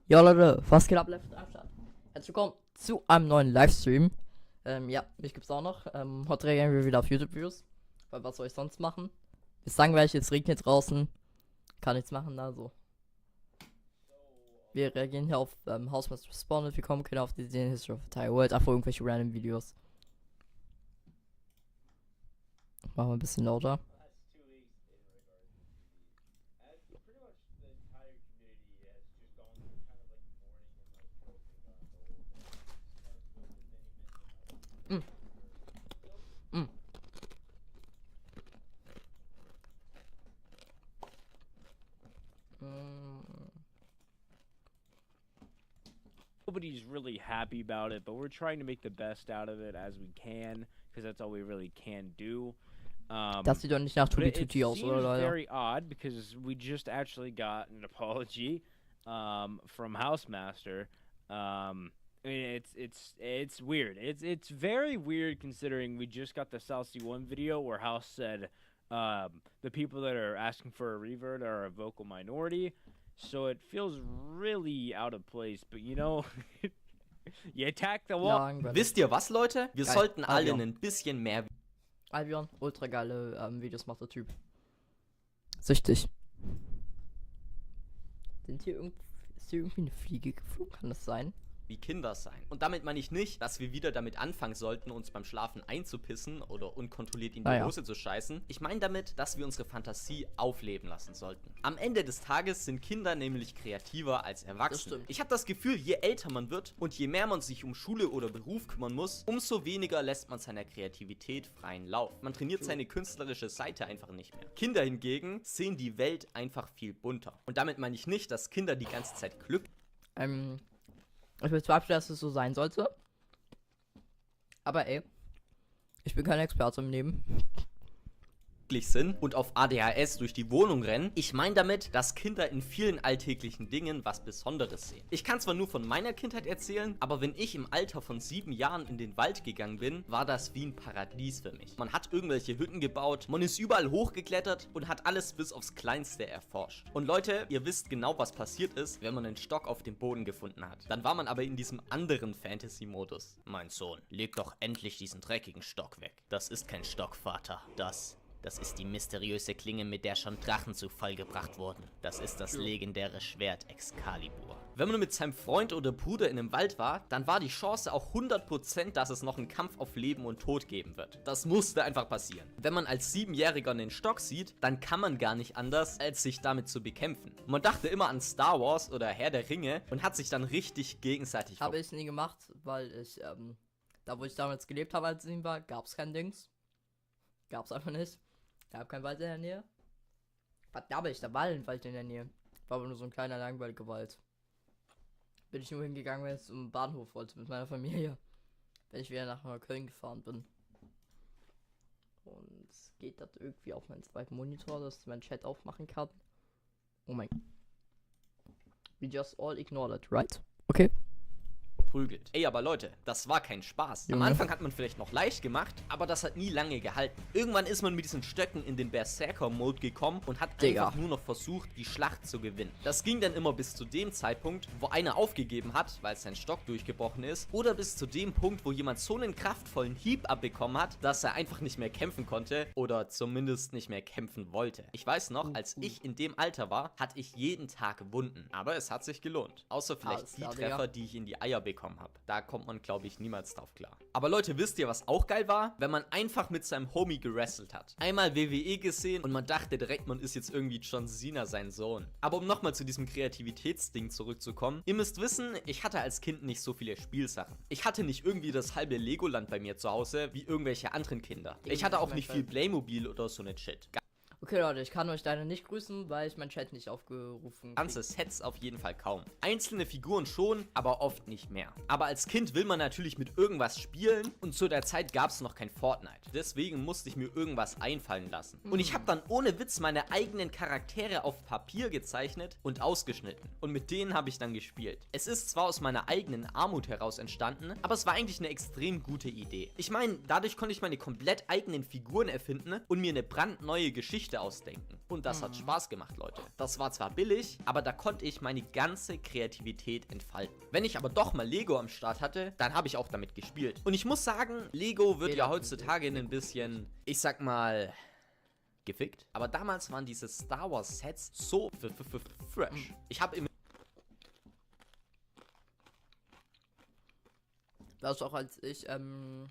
Ja Leute, was geht ab, Left am Start? Herzlich willkommen zu einem neuen Livestream. Ja, mich gibt's auch noch. Heute reagieren wir wieder auf YouTube-Views. Weil was soll ich sonst machen? Ist langweilig, es regnet draußen. Kann nichts machen, also. Wir reagieren hier auf Hausmeister Spawn und wir kommen auf die History of the Entire World, einfach irgendwelche random Videos. Machen wir ein bisschen lauter. Nobody's really happy about it, but we're trying to make the best out of it as we can, because that's all we really can do. Das sieht doch nicht nach But it Tutti aus, oder seems Leute? very odd because we just actually got an apology from Housemaster. I mean, it's weird. It's very weird considering we just got the South C1 video where House said the people that are asking for a revert are a vocal minority. So it feels really out of place, but you know, you attack the wall. Ja, Wisst ihr was, Leute? Wir Geil. sollten alle Albion. ein bisschen mehr... Albion, ultra geile Videos macht der Typ. Süchtig. Ist hier irgendwie eine Fliege geflogen? Kann das sein? wie Kinder sein. Und damit meine ich nicht, dass wir wieder damit anfangen sollten, uns beim Schlafen einzupissen oder unkontrolliert in die Hose zu scheißen. Ich meine damit, dass wir unsere Fantasie aufleben lassen sollten. Am Ende des Tages sind Kinder nämlich kreativer als Erwachsene. Ich habe das Gefühl, je älter man wird und je mehr man sich um Schule oder Beruf kümmern muss, umso weniger lässt man seiner Kreativität freien Lauf. Man trainiert seine künstlerische Seite einfach nicht mehr. Kinder hingegen sehen die Welt einfach viel bunter. Und damit meine ich nicht, dass Kinder die ganze Zeit Glück... Ich bezweifle, dass es so sein sollte. Aber ey, ich bin kein Experte im Leben. sind und auf ADHS durch die Wohnung rennen. Ich meine damit, dass Kinder in vielen alltäglichen Dingen was Besonderes sehen. Ich kann zwar nur von meiner Kindheit erzählen, aber wenn ich im Alter von 7 Jahren in den Wald gegangen bin, war das wie ein Paradies für mich. Man hat irgendwelche Hütten gebaut, man ist überall hochgeklettert und hat alles bis aufs Kleinste erforscht. Und Leute, ihr wisst genau, was passiert ist, wenn man einen Stock auf dem Boden gefunden hat. Dann war man aber in diesem anderen Fantasy-Modus. Mein Sohn, leg doch endlich diesen dreckigen Stock weg. Das ist kein Stock, Vater. Das ist die mysteriöse Klinge, mit der schon Drachen zu Fall gebracht wurden. Das ist das legendäre Schwert Excalibur. Wenn man mit seinem Freund oder Bruder in einem Wald war, dann war die Chance auch 100%, dass es noch einen Kampf auf Leben und Tod geben wird. Das musste einfach passieren. Wenn man als 7-Jähriger einen Stock sieht, dann kann man gar nicht anders, als sich damit zu bekämpfen. Man dachte immer an Star Wars oder Herr der Ringe und hat sich dann richtig gegenseitig... Habe ich nie gemacht, weil ich, da wo ich damals gelebt habe, als ich 7 war, gab es kein Dings. Gab's einfach nicht. Da hab kein Wald in der Nähe. Verdammt, da war ein Wald in der Nähe. War aber nur so ein kleiner langweiliger Wald. Bin ich nur hingegangen, wenn ich zum Bahnhof wollte mit meiner Familie. Wenn ich wieder nach Köln gefahren bin. Und geht das irgendwie auf meinen zweiten Monitor, dass ich meinen Chat aufmachen kann. Oh mein Gott. We just all ignore that, right? Okay. Prügelt. Ey, aber Leute, das war kein Spaß. Am Anfang hat man vielleicht noch leicht gemacht, aber das hat nie lange gehalten. Irgendwann ist man mit diesen Stöcken in den Berserker-Mode gekommen und hat einfach nur noch versucht, die Schlacht zu gewinnen. Das ging dann immer bis zu dem Zeitpunkt, wo einer aufgegeben hat, weil sein Stock durchgebrochen ist, oder bis zu dem Punkt, wo jemand so einen kraftvollen Hieb abbekommen hat, dass er einfach nicht mehr kämpfen konnte oder zumindest nicht mehr kämpfen wollte. Ich weiß noch, als ich in dem Alter war, hatte ich jeden Tag Wunden, aber es hat sich gelohnt. Außer vielleicht die Treffer, die ich in die Eier bekommen habe. Da kommt man, glaube ich, niemals drauf klar. Aber Leute, wisst ihr, was auch geil war? Wenn man einfach mit seinem Homie gewrestelt hat. Einmal WWE gesehen und man dachte direkt, man ist jetzt irgendwie John Cena, sein Sohn. Aber um nochmal zu diesem Kreativitätsding zurückzukommen, ihr müsst wissen, ich hatte als Kind nicht so viele Spielsachen. Ich hatte nicht irgendwie das halbe Legoland bei mir zu Hause, wie irgendwelche anderen Kinder. Ich hatte auch nicht viel Playmobil oder so ne Shit. Okay, Leute, ich kann euch leider nicht grüßen, weil ich meinen Chat nicht aufgerufen habe. Ganze Sets auf jeden Fall kaum. Einzelne Figuren schon, aber oft nicht mehr. Aber als Kind will man natürlich mit irgendwas spielen und zu der Zeit gab es noch kein Fortnite. Deswegen musste ich mir irgendwas einfallen lassen. Und ich habe dann ohne Witz meine eigenen Charaktere auf Papier gezeichnet und ausgeschnitten. Und mit denen habe ich dann gespielt. Es ist zwar aus meiner eigenen Armut heraus entstanden, aber es war eigentlich eine extrem gute Idee. Ich meine, dadurch konnte ich meine komplett eigenen Figuren erfinden und mir eine brandneue Geschichte Geschichte ausdenken. Und das hat Spaß gemacht, Leute. Das war zwar billig, aber da konnte ich meine ganze Kreativität entfalten. Wenn ich aber doch mal Lego am Start hatte, dann habe ich auch damit gespielt. Und ich muss sagen, Lego wird ja heutzutage ein bisschen, ich sag mal, gefickt. Aber damals waren diese Star Wars Sets so fresh. Ich habe im Das ist auch als ich, früher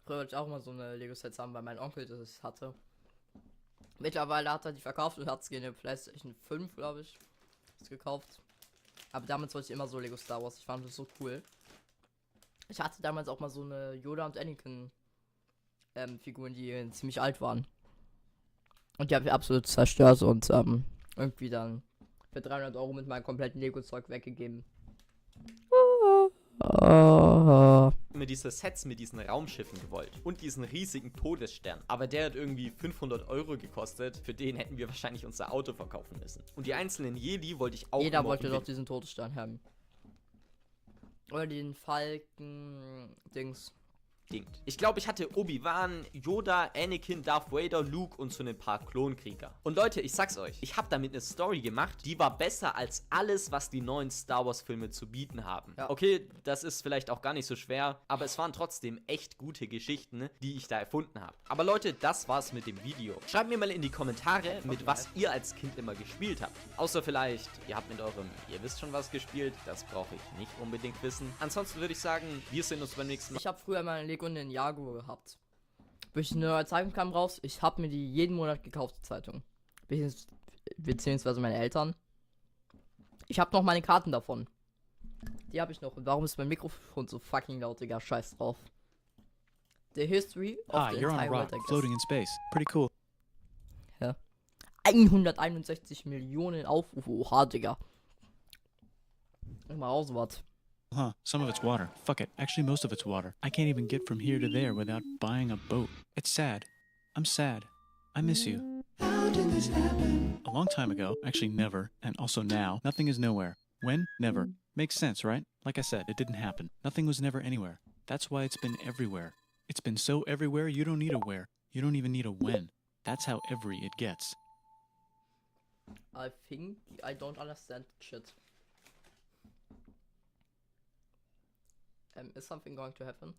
wollte ich auch mal so eine Lego-Sets haben, weil mein Onkel das hatte. Mittlerweile hat er die verkauft und hat es eine PlayStation 5, glaube ich, gekauft. Aber damals wollte ich immer so Lego Star Wars. Ich fand das so cool. Ich hatte damals auch mal so eine Yoda und Anakin Figuren, die ziemlich alt waren. Und die habe ich absolut zerstört und irgendwie dann für 300 Euro mit meinem kompletten Lego-Zeug weggegeben. mir diese Sets mit diesen Raumschiffen gewollt und diesen riesigen Todesstern. Aber der hat irgendwie 500 Euro gekostet. Für den hätten wir wahrscheinlich unser Auto verkaufen müssen. Und die einzelnen Jedi wollte ich auch. Jeder wollte doch diesen Todesstern haben. Oder den Falken-Dings. Ich glaube, ich hatte Obi-Wan, Yoda, Anakin, Darth Vader, Luke und so ein paar Klonkrieger. Und Leute, ich sag's euch, ich habe damit eine Story gemacht, die war besser als alles, was die neuen Star Wars Filme zu bieten haben. Ja. Okay, das ist vielleicht auch gar nicht so schwer, aber es waren trotzdem echt gute Geschichten, die ich da erfunden habe. Aber Leute, das war's mit dem Video. Schreibt mir mal in die Kommentare, mit was ihr als Kind immer gespielt habt. Außer vielleicht, ihr habt mit eurem, ihr wisst schon was gespielt, das brauche ich nicht unbedingt wissen. Ansonsten würde ich sagen, wir sehen uns beim nächsten Mal. Ich habe früher mal Lego und den Jaguar gehabt. Durch eine neue Zeitung kam raus, ich habe mir die jeden Monat gekauft, die Zeitung. Beziehungsweise meine Eltern. Ich habe noch meine Karten davon. Die habe ich noch. Und warum ist mein Mikrofon so fucking laut, Digga? Scheiß drauf. The history of the you're on a entire rock, world, I guess. floating in space. Pretty cool. Ja. 161 Millionen Aufrufe. Oha, Digga. Mal raus, was. Huh, some of it's water. Fuck it. Actually, most of it's water. I can't even get from here to there without buying a boat. It's sad. I'm sad. I miss you. How did this happen? A long time ago, actually never, and also now, nothing is nowhere. When? Never. Makes sense, right? Like I said, it didn't happen. Nothing was never anywhere. That's why it's been everywhere. It's been so everywhere, you don't need a where. You don't even need a when. That's how every it gets. I think I don't understand shit. Is something going to happen?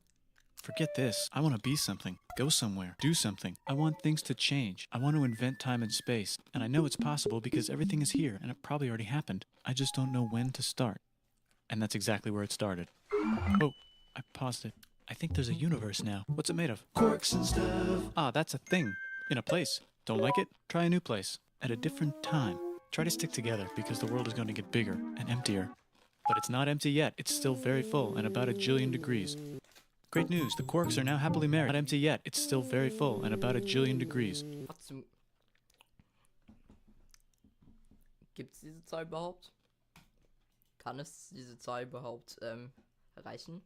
Forget this. I want to be something. Go somewhere. Do something. I want things to change. I want to invent time and space. And I know it's possible because everything is here and it probably already happened. I just don't know when to start. And that's exactly where it started. Oh, I paused it. I think there's a universe now. What's it made of? Quarks and stuff. Ah, that's a thing. In a place. Don't like it? Try a new place. At a different time. Try to stick together because the world is going to get bigger and emptier. But it's not empty yet. It's still very full and about 1 jillion degrees. Great news. The Quarks are now happily married. Not empty yet. It's still very full and about 1 jillion degrees. Gibt's diese Zahl überhaupt? Kann es diese Zahl überhaupt erreichen?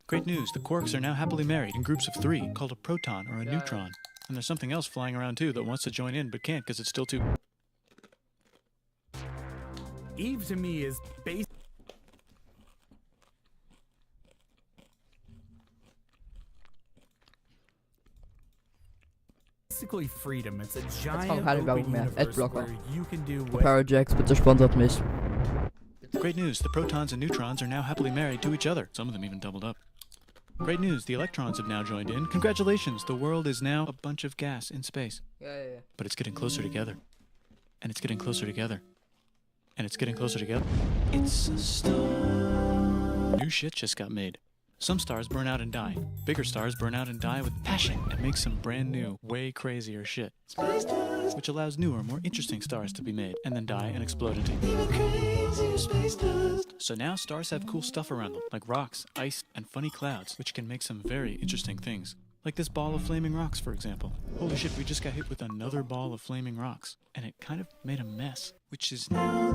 Great news. The Quarks are now happily married in groups of 3 called a proton or a neutron. And there's something else flying around too that wants to join in but can't because it's still too... Eve to me is basically freedom. It's a giant keine open Werbung mehr. universe Adblocker. where you can do Parajax, bitte sponsert mich. Great news, the protons and neutrons are now happily married to each other. Some of them even doubled up. Great news, the electrons have now joined in. Congratulations, the world is now a bunch of gas in space. Yeah. But it's getting closer together. And it's getting closer together. And it's getting closer together. It's a star. New shit just got made. Some stars burn out and die. Bigger stars burn out and die with passion and make some brand new, way crazier shit. Space dust. Which allows newer, more interesting stars to be made and then die and explode into even crazier space dust. So now stars have cool stuff around them, like rocks, ice, and funny clouds, which can make some very interesting things. Like this ball of flaming rocks, for example. Holy shit, we just got hit with another ball of flaming rocks, and it kind of made a mess, which is now...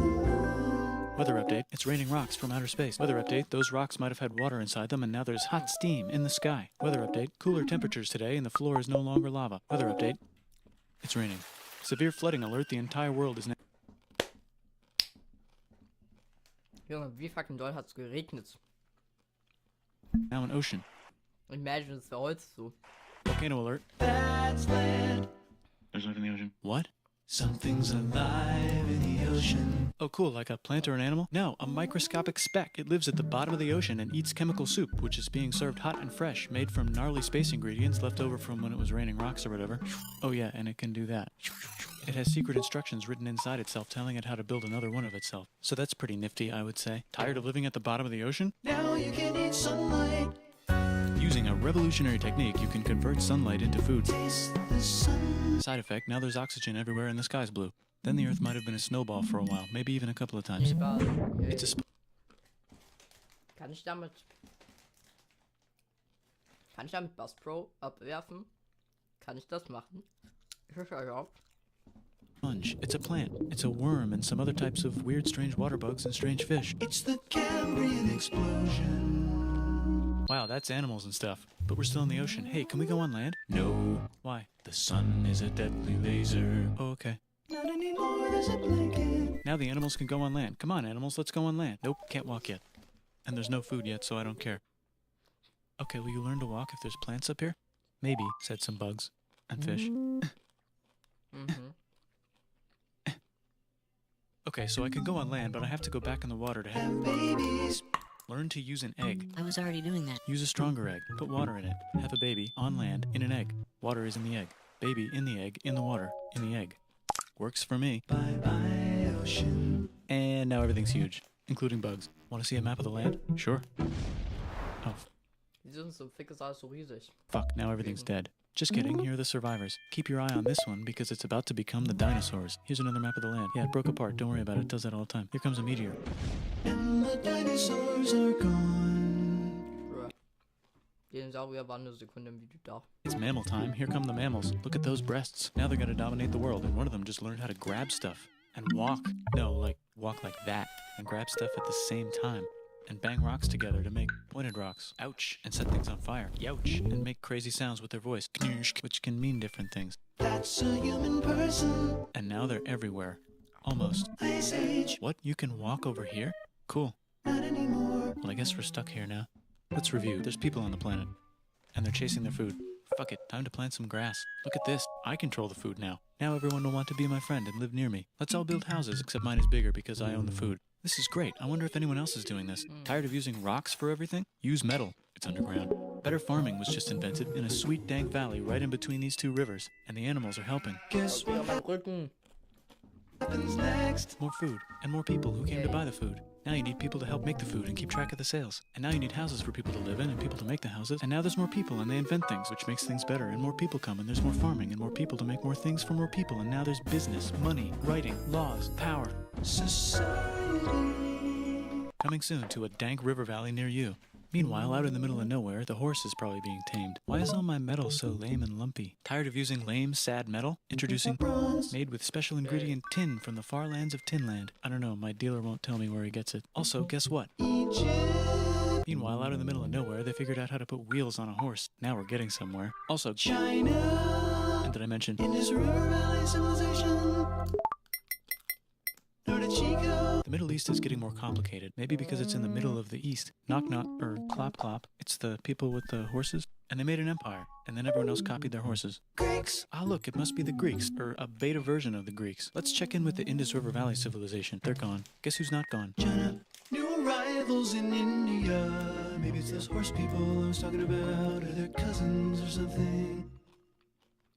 Weather update, it's raining rocks from outer space. Weather update, those rocks might have had water inside them and now there's hot steam in the sky. Weather update, cooler temperatures today and the floor is no longer lava. Weather update, it's raining. Severe flooding alert, the entire world is now... Junge, wie fucking doll hat's geregnet. Now an ocean. Imagine, es wäre heute so. Volcano alert. That's land. There's life in the ocean. What? Something's alive in the ocean. Oh, cool, like a plant or an animal? No, a microscopic speck. It lives at the bottom of the ocean and eats chemical soup, which is being served hot and fresh, made from gnarly space ingredients left over from when it was raining rocks or whatever. Oh yeah, and it can do that. It has secret instructions written inside itself telling it how to build another one of itself. So that's pretty nifty, I would say. Tired of living at the bottom of the ocean? Now you can eat sunlight. Using a revolutionary technique, you can convert sunlight into food. Taste the sun. Side effect, now there's oxygen everywhere and the sky's blue. Then the Earth might have been a snowball for a while, maybe even a couple of times. It's a Kann ich damit Bass Pro abwerfen? Kann ich das machen? Ja. sponge. It's a plant. It's a worm and some other types of weird, strange water bugs and strange fish. It's the Cambrian explosion. Wow, that's animals and stuff. But we're still in the ocean. Hey, can we go on land? No. Why? The sun is a deadly laser. Oh, okay. Not anymore, there's a blanket. Now the animals can go on land. Come on, animals, let's go on land. Nope, can't walk yet. And there's no food yet, so I don't care. Okay, will you learn to walk if there's plants up here? Maybe, said some bugs. And fish. Okay, so I can go on land, but I have to go back in the water to have babies. Learn to use an egg. I was already doing that. Use a stronger egg. Put water in it. Have a baby on land in an egg. Water is in the egg. Baby in the egg, in the water, in the egg. Works for me. Bye-bye, ocean. And now everything's huge, including bugs. Want to see a map of the land? Sure. Oh, Die sind so fick ist alles so riesig. fuck, now everything's dead. Just kidding, here are the survivors. Keep your eye on this one because it's about to become the dinosaurs. Here's another map of the land. Yeah, it broke apart, don't worry about it, it does that all the time. Here comes a meteor. And the dinosaurs are gone. Bruh. Dinosaurier waren eine Sekunde im Video da. It's mammal time, here come the mammals. Look at those breasts. Now they're gonna dominate the world, and one of them just learned how to grab stuff. And walk. No, like, walk like that. And grab stuff at the same time. And bang rocks together to make pointed rocks. Ouch. And set things on fire. Youch. And make crazy sounds with their voice. Knirsch, which can mean different things. That's a human person. And now they're everywhere. Almost. Ice Age. What? You can walk over here? Cool. Not anymore. Well, I guess we're stuck here now. Let's review. There's people on the planet. And they're chasing their food. Fuck it, time to plant some grass. Look at this. I control the food now. Now everyone will want to be my friend and live near me. Let's all build houses, except mine is bigger because I own the food. This is great. I wonder if anyone else is doing this. Tired of using rocks for everything? Use metal. It's underground. Better farming was just invented in a sweet dank valley right in between these two rivers. And the animals are helping. Guess what happens next? More food. And more people who came to buy the food. Now you need people to help make the food and keep track of the sales. And now you need houses for people to live in and people to make the houses. And now there's more people and they invent things, which makes things better. And more people come and there's more farming and more people to make more things for more people. And now there's business, money, writing, laws, power. Society. Coming soon to a dank river valley near you. Meanwhile, out in the middle of nowhere, the horse is probably being tamed. Why is all my metal so lame and lumpy? Tired of using lame, sad metal? Introducing bronze, made with special ingredient tin from the far lands of Tinland. I don't know, my dealer won't tell me where he gets it. Also, guess what? Egypt. Meanwhile, out in the middle of nowhere, they figured out how to put wheels on a horse. Now we're getting somewhere. Also, China. And did I mention? Indus River Valley Civilization. The Middle East is getting more complicated, maybe because it's in the middle of the East. Knock knock, or clop clop, it's the people with the horses. And they made an empire, and then everyone else copied their horses. Greeks! Ah look, it must be the Greeks, or a beta version of the Greeks. Let's check in with the Indus River Valley civilization. They're gone. Guess who's not gone? China. New arrivals in India. Maybe it's those horse people I was talking about, or their cousins or something.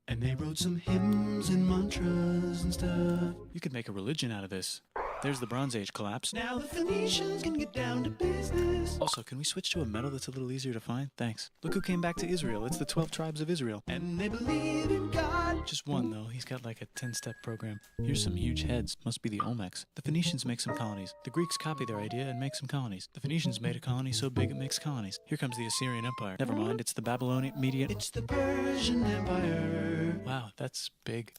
And they wrote some hymns and mantras and stuff. You could make a religion out of this. There's the Bronze Age collapse. Now the Phoenicians can get down to business. Also, can we switch to a metal that's a little easier to find? Thanks. Look who came back to Israel. It's the 12 tribes of Israel. And they believe in God. Just one, though. He's got like a 10-step program. Here's some huge heads. Must be the Olmecs. The Phoenicians make some colonies. The Greeks copy their idea and make some colonies. The Phoenicians made a colony so big it makes colonies. Here comes the Assyrian Empire. Never mind, it's the Babylonian Median. It's the Persian Empire. Wow, that's big.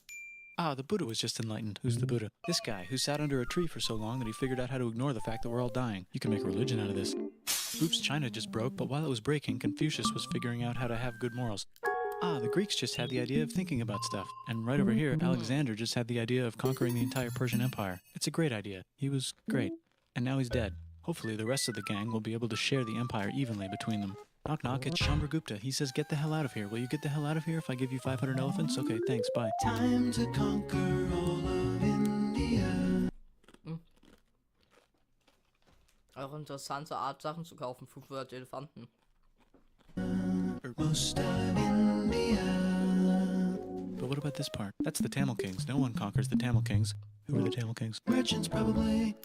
Ah, the Buddha was just enlightened. Who's the Buddha? This guy, who sat under a tree for so long that he figured out how to ignore the fact that we're all dying. You can make a religion out of this. Oops, China just broke, but while it was breaking, Confucius was figuring out how to have good morals. Ah, the Greeks just had the idea of thinking about stuff. And right over here, Alexander just had the idea of conquering the entire Persian Empire. It's a great idea. He was great. And now he's dead. Hopefully the rest of the gang will be able to share the empire evenly between them. Knock knock, it's Chandragupta. He says get the hell out of here. Will you get the hell out of here if I give you 500 elephants? Okay, thanks, bye. Time to conquer all of India. Auch interessante Art, Sachen zu kaufen. 500 Elefanten. Most of India. But what about this part? That's the Tamil Kings. No one conquers the Tamil Kings. Who are the Tamil Kings? Merchants, probably.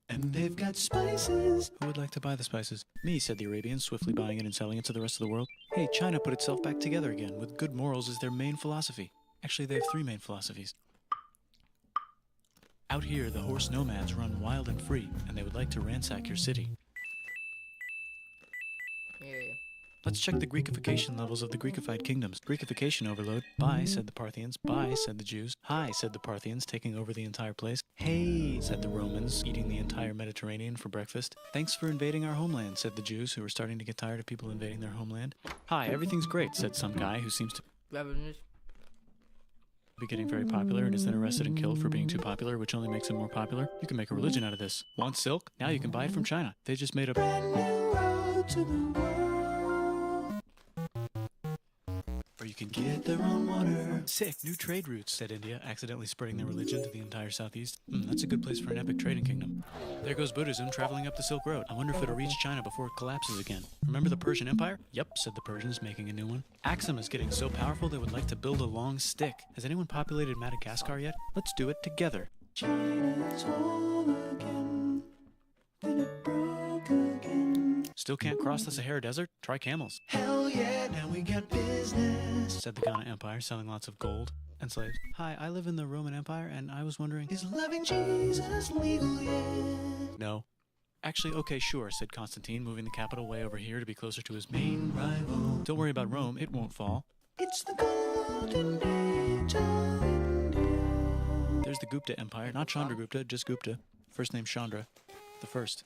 And they've got spices. Who would like to buy the spices? Me, said the Arabians, swiftly buying it and selling it to the rest of the world. Hey, China put itself back together again, with good morals as their main philosophy. Actually, they have 3 main philosophies. Out here, the horse nomads run wild and free, and they would like to ransack your city. Yeah. Let's check the Greekification levels of the Greekified kingdoms. Greekification overload. Bye, said the Parthians. Bye, said the Jews. Hi, said the Parthians, taking over the entire place. Hey, said the Romans, eating the entire Mediterranean for breakfast. Thanks for invading our homeland, said the Jews, who were starting to get tired of people invading their homeland. Hi, everything's great, said some guy who seems to be getting very popular and is then arrested and killed for being too popular, which only makes him more popular. You can make a religion out of this. Want silk? Now you can buy it from China. They just made a brand new road to the world. Or you can get their own water. Sick, new trade routes, said India, accidentally spreading their religion to the entire southeast. That's a good place for an epic trading kingdom. There goes Buddhism traveling up the Silk Road. I wonder if it'll reach China before it collapses again. Remember the Persian Empire? Yep, said the Persians, making a new one. Axum is getting so powerful they would like to build a long stick. Has anyone populated Madagascar yet? Let's do it together. China's whole again. Then it broke again. Still can't cross the Sahara Desert? Try camels. Hell yeah, now we got business, said the Ghana Empire, selling lots of gold and slaves. Hi, I live in the Roman Empire, and I was wondering, is loving Jesus legal yet? No. Actually, okay, sure, said Constantine, moving the capital way over here to be closer to his main rival. Don't worry about Rome, it won't fall. It's the golden age of India. There's the Gupta Empire, not Chandragupta, just Gupta. First name Chandra, the first.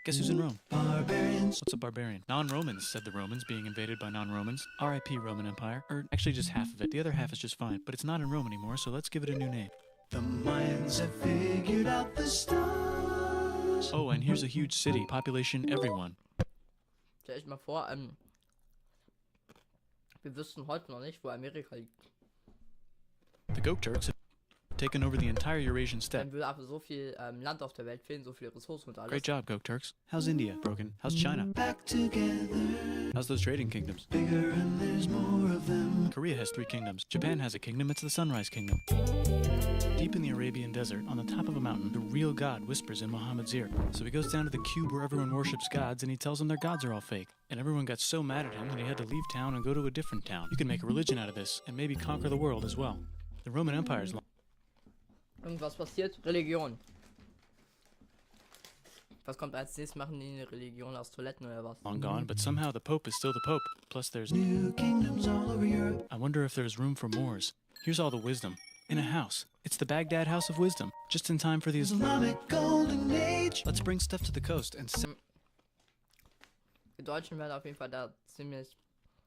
Guess who's in Rome? Barbarians. What's a barbarian? Non-Romans, said the Romans, being invaded by non-Romans. R.I.P. Roman Empire. Or actually just half of it. The other half is just fine. But it's not in Rome anymore, so let's give it a new name. The Mayans have figured out the stars. Oh, and here's a huge city. Population everyone. Stell ich mal vor, wir wüssten heute noch nicht, wo Amerika liegt. The Goat Turks have taken over the entire Eurasian steppe. Dann würde einfach so viel Land auf der Welt fehlen, so viele Ressourcen und alles. Great job, Goat Turks. How's India? Broken. How's China? Back together. How's those trading kingdoms? Bigger and there's more of them. Korea has 3 kingdoms. Japan has a kingdom. It's the Sunrise Kingdom. Deep in the Arabian desert, on the top of a mountain, the real God whispers in Muhammad's ear. So he goes down to the cube where everyone worships gods, and he tells them their gods are all fake. And everyone got so mad at him that he had to leave town and go to a different town. You can make a religion out of this, and maybe conquer the world as well. The Roman Empire's Irgendwas passiert? Religion. Was kommt als nächstes? Machen die eine Religion aus Toiletten oder was? long gone, but somehow the Pope is still the Pope. Plus there's new kingdoms all over Europe. I wonder if there's room for Moors. Here's all the wisdom. In a house. It's the Baghdad House of Wisdom. Just in time for the Islamic Golden Age. Let's bring stuff to the coast and Die Deutschen werden auf jeden Fall da ziemlich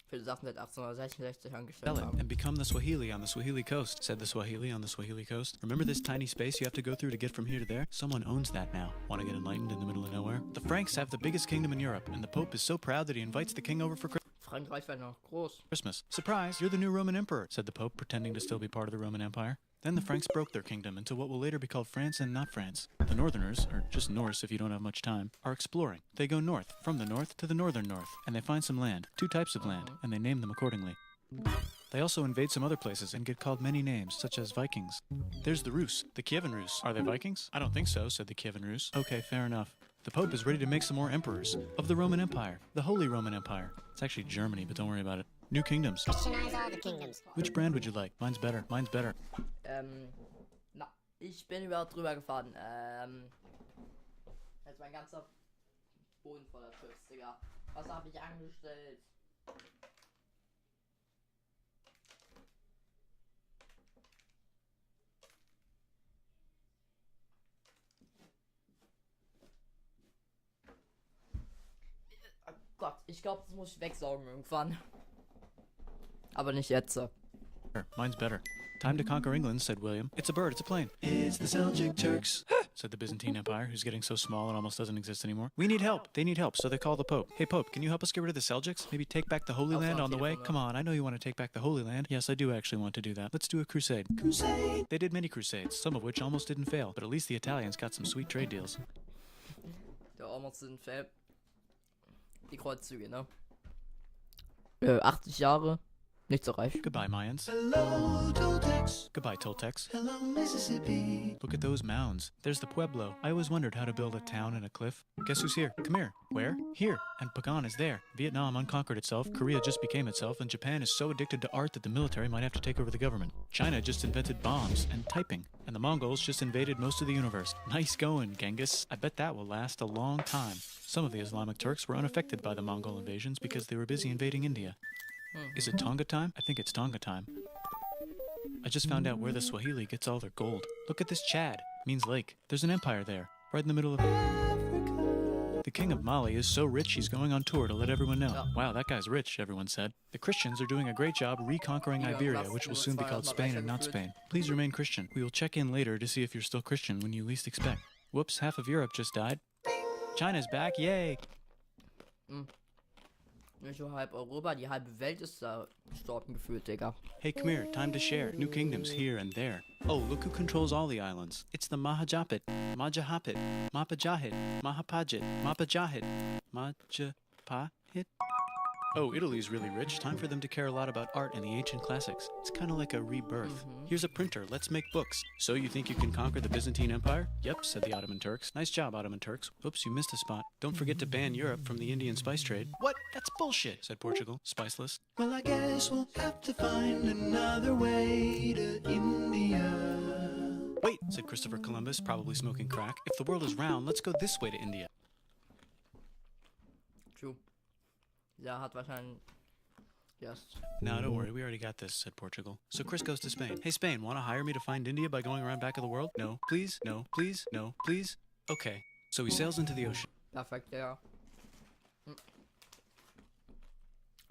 viele Sachen seit 1866 angestellt sell it haben. and become the Swahili on the Swahili coast, said the Swahili on the Swahili coast. Remember this tiny space you have to go through to get from here to there? Someone owns that now. Want to get enlightened in the middle of nowhere? The Franks have the biggest kingdom in Europe, and the Pope is so proud that he invites the king over for Frankreich wird noch groß. Christmas. Surprise, you're the new Roman emperor, said the Pope, pretending to still be part of the Roman Empire. Then the Franks broke their kingdom into what will later be called France and not France. The Northerners, or just Norse if you don't have much time, are exploring. They go north, from the north to the northern north, and they find some land, 2 types of land, and they name them accordingly. They also invade some other places and get called many names, such as Vikings. There's the Rus, the Kievan Rus. Are they Vikings? I don't think so, said the Kievan Rus. Okay, fair enough. The Pope is ready to make some more emperors of the Roman Empire, the Holy Roman Empire. It's actually Germany, but don't worry about it. New kingdoms. Christianize all the kingdoms. Which brand would you like? Mine's better. Mine's better. Na, ich bin überhaupt drüber gefahren. Jetzt mein ganzer Boden voller Chips, Digga. Was habe ich angestellt? Oh Gott, ich glaube, das muss ich wegsaugen irgendwann. Aber nicht jetzt. Mine's better. Time to conquer England, said William. It's a bird, it's a plane. It's the Seljuk Turks, said the Byzantine Empire, who's getting so small it almost doesn't exist anymore. We need help. They need help, so they call the Pope. Hey, Pope, can you help us get rid of the Seljuks? Maybe take back the Holy Land on the way? Come on, I know you want to take back the Holy Land. Yes, I do actually want to do that. Let's do a crusade. Crusade! They did many crusades, some of which almost didn't fail, but at least the Italians got some sweet trade deals. Der almost didn't fail. Die Kreuzzüge, ne? 80 Jahre. Nicht so reich. Goodbye, Mayans. Hello, Toltecs. Goodbye, Toltecs. Hello, Mississippi. Look at those mounds. There's the Pueblo. I always wondered how to build a town in a cliff. Guess who's here? Come here. Where? Here. And Pagan is there. Vietnam unconquered itself. Korea just became itself. And Japan is so addicted to art that the military might have to take over the government. China just invented bombs and typing. And the Mongols just invaded most of the universe. Nice going, Genghis. I bet that will last a long time. Some of the Islamic Turks were unaffected by the Mongol invasions because they were busy invading India. Is it Tonga time? I think it's Tonga time. I just found out where the Swahili gets all their gold. Look at this Chad. Means lake. There's an empire there. Right in the middle of Africa. The king of Mali is so rich he's going on tour to let everyone know. Wow, that guy's rich, everyone said. The Christians are doing a great job reconquering Iberia, which will soon be called Spain and not Spain. Please remain Christian. We will check in later to see if you're still Christian when you least expect. Whoops, half of Europe just died. China's back, yay! Nicht nur halb Europa, die halbe Welt ist da gestorben gefühlt, Digga. Hey, come here, time to share. New kingdoms here and there. Oh, look who controls all the islands. It's the Mahajapit, Majahapit, Mapajahit, Mahapajit, Mapajahit, Majapahit. Oh, Italy's really rich. Time for them to care a lot about art and the ancient classics. It's kind of like a rebirth. Here's a printer. Let's make books. So you think you can conquer the Byzantine Empire? Yep, said the Ottoman Turks. Nice job, Ottoman Turks. Oops, you missed a spot. Don't forget to ban Europe from the Indian spice trade. What? That's bullshit, said Portugal, spiceless. Well, I guess we'll have to find another way to India. Wait, said Christopher Columbus, probably smoking crack. If the world is round, let's go this way to India. True. Ja, hat wahrscheinlich. Yes. No, don't worry, we already got this, said Portugal. So Chris goes to Spain. Hey, Spain, want to hire me to find India by going around back of the world? No, please, no, please, no, please. Okay. So he sails into the ocean. Perfekt, ja.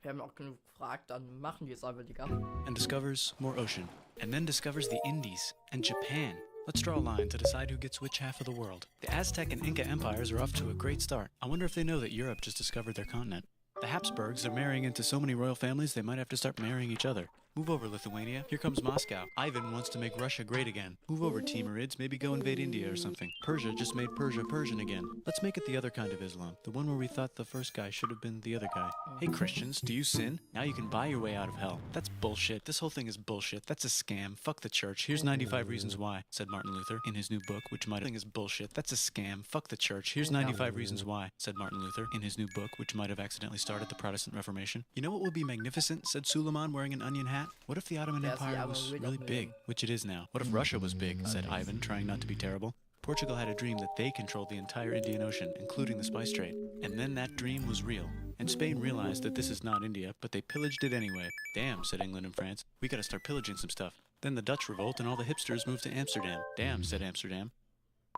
Wir haben auch genug gefragt, dann machen die es einfach, Digga. And discovers more ocean. And then discovers the Indies and Japan. Let's draw a line to decide who gets which half of the world. The Aztec and Inca empires are off to a great start. I wonder if they know that Europe just discovered their continent. The Habsburgs are marrying into so many royal families they might have to start marrying each other. Move over, Lithuania. Here comes Moscow. Ivan wants to make Russia great again. Move over, Timurids. Maybe go invade India or something. Persia just made Persia Persian again. Let's make it the other kind of Islam. The one where we thought the first guy should have been the other guy. Hey, Christians, do you sin? Now you can buy your way out of hell. That's bullshit. This whole thing is bullshit. That's a scam. Fuck the church. Here's 95 reasons why, said Martin Luther in his new book, which might have is bullshit. That's a scam. Fuck the church. Here's 95 reasons why, said Martin Luther in his new book, which might have accidentally started the Protestant Reformation. You know what would be magnificent, said Suleiman wearing an onion hat? What if the Ottoman Empire was really big, which it is now? What if Russia was big, said Ivan, trying not to be terrible. Portugal had a dream that they controlled the entire Indian Ocean, including the spice trade. And then that dream was real. And Spain realized that this is not India, but they pillaged it anyway. Damn, said England and France. We gotta start pillaging some stuff. Then the Dutch revolt and all the hipsters moved to Amsterdam. Damn, said Amsterdam.